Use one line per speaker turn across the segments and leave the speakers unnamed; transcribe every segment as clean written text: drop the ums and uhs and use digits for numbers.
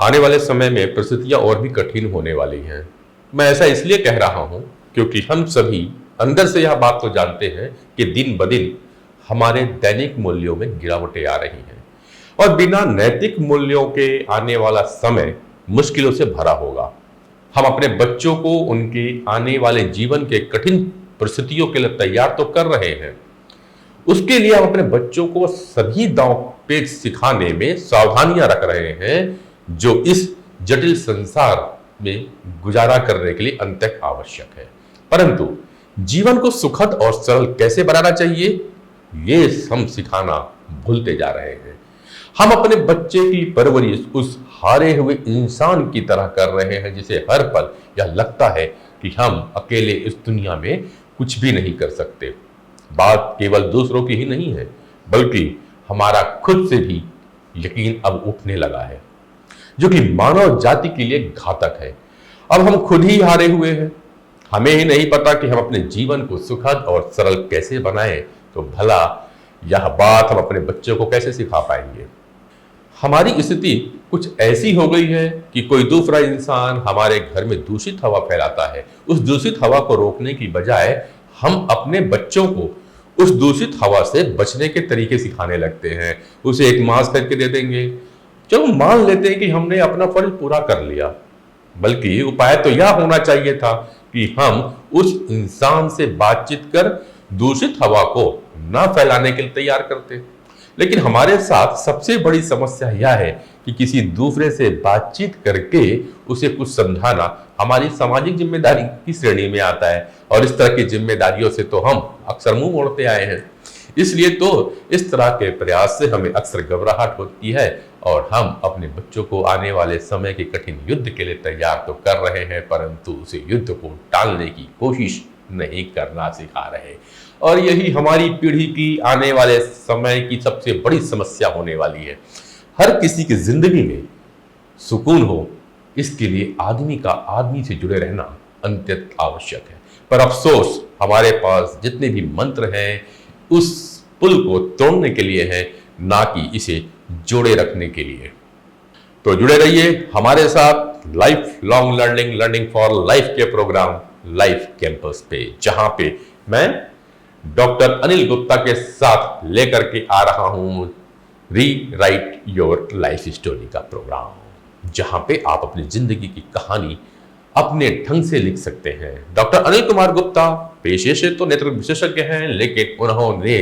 आने वाले समय में परिस्थितियां और भी कठिन होने वाली हैं। मैं ऐसा इसलिए कह रहा हूं क्योंकि हम सभी अंदर से यह बात तो जानते हैं कि दिन ब दिन हमारे दैनिक मूल्यों में गिरावटें आ रही हैं और बिना नैतिक मूल्यों के आने वाला समय मुश्किलों से भरा होगा। हम अपने बच्चों को उनके आने वाले जीवन के कठिन परिस्थितियों के लिए तैयार तो कर रहे हैं, उसके लिए हम अपने बच्चों को सभी दांव पेच सिखाने में सावधानियां रख रहे हैं जो इस जटिल संसार में गुजारा करने के लिए अंततः आवश्यक है। परंतु जीवन को सुखद और सरल कैसे बनाना चाहिए, ये हम सिखाना भूलते जा रहे हैं। हम अपने बच्चे की परवरिश उस हारे हुए इंसान की तरह कर रहे हैं जिसे हर पल यह लगता है कि हम अकेले इस दुनिया में कुछ भी नहीं कर सकते। बात केवल दूसरों की ही नहीं है, बल्कि हमारा खुद से भी यकीन अब उठने लगा है, जो कि मानव जाति के लिए घातक है। अब हम खुद ही हारे हुए हैं। हमें ही नहीं पता कि हम अपने जीवन को सुखद और सरल कैसे बनाएं, तो भला यह बात हम अपने बच्चों को कैसे सिखा पाएंगे। हमारी स्थिति कुछ ऐसी हो गई है कि कोई दूसरा इंसान हमारे घर में दूषित हवा फैलाता है। उस दूषित हवा को रोकने की बजाय हम अपने बच्चों को उस दूषित हवा से बचने के तरीके सिखाने लगते हैं। उसे एक मास्क करके दे देंगे, चलो मान लेते हैं कि हमने अपना फर्ज पूरा कर लिया, बल्कि उपाय तो यह होना चाहिए था कि हम उस इंसान से बातचीत कर दूषित हवा को न फैलाने के लिए तैयार करते। लेकिन हमारे साथ सबसे बड़ी समस्या यह है कि किसी दूसरे से बातचीत करके उसे कुछ समझाना हमारी सामाजिक जिम्मेदारी की श्रेणी में आता है, और इस तरह की जिम्मेदारियों से तो हम अक्सर मुंह मोड़ते आए हैं। इसलिए तो इस तरह के प्रयास से हमें अक्सर घबराहट होती है और हम अपने बच्चों को आने वाले समय के कठिन युद्ध के लिए तैयार तो कर रहे हैं, परंतु उसे युद्ध को टालने की कोशिश नहीं करना सिखा रहे। और यही हमारी पीढ़ी की आने वाले समय की सबसे बड़ी समस्या होने वाली है। हर किसी की जिंदगी में सुकून हो, इसके लिए आदमी का आदमी से जुड़े रहना अत्यंत आवश्यक है। पर अफसोस हमारे पास जितने भी मंत्र हैं उस पुल को तोड़ने के लिए हैं, ना कि इसे जोड़े रखने के लिए। तो जुड़े रहिए हमारे साथ life long learning for life के प्रोग्राम लाइफ कैंपस पे, जहां पे मैं डॉक्टर अनिल गुप्ता के साथ लेकर के आ रहा हूं री राइट योर लाइफ स्टोरी का प्रोग्राम, जहां पे आप अपनी जिंदगी की कहानी अपने ढंग से लिख सकते हैं। डॉक्टर अनिल कुमार गुप्ता पेशे से तो नेत्र विशेषज्ञ हैं, लेकिन उन्होंने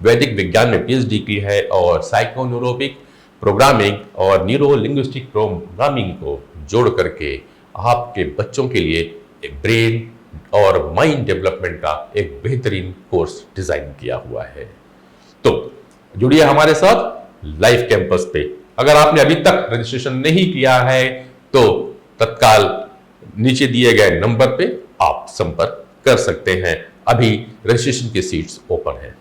वैदिक विज्ञान में पीएचडी की है और साइकोन्यूरोबिक प्रोग्रामिंग और न्यूरो लिंग्विस्टिक प्रोग्रामिंग को जोड़ करके आपके बच्चों के लिए ब्रेन और माइंड डेवलपमेंट का एक बेहतरीन कोर्स डिजाइन किया हुआ है। तो जुड़िए हमारे साथ लाइफ कैंपस पे। अगर आपने अभी तक रजिस्ट्रेशन नहीं किया है तो तत्काल नीचे दिए गए नंबर पे आप संपर्क कर सकते हैं। अभी रजिस्ट्रेशन की सीट्स ओपन है।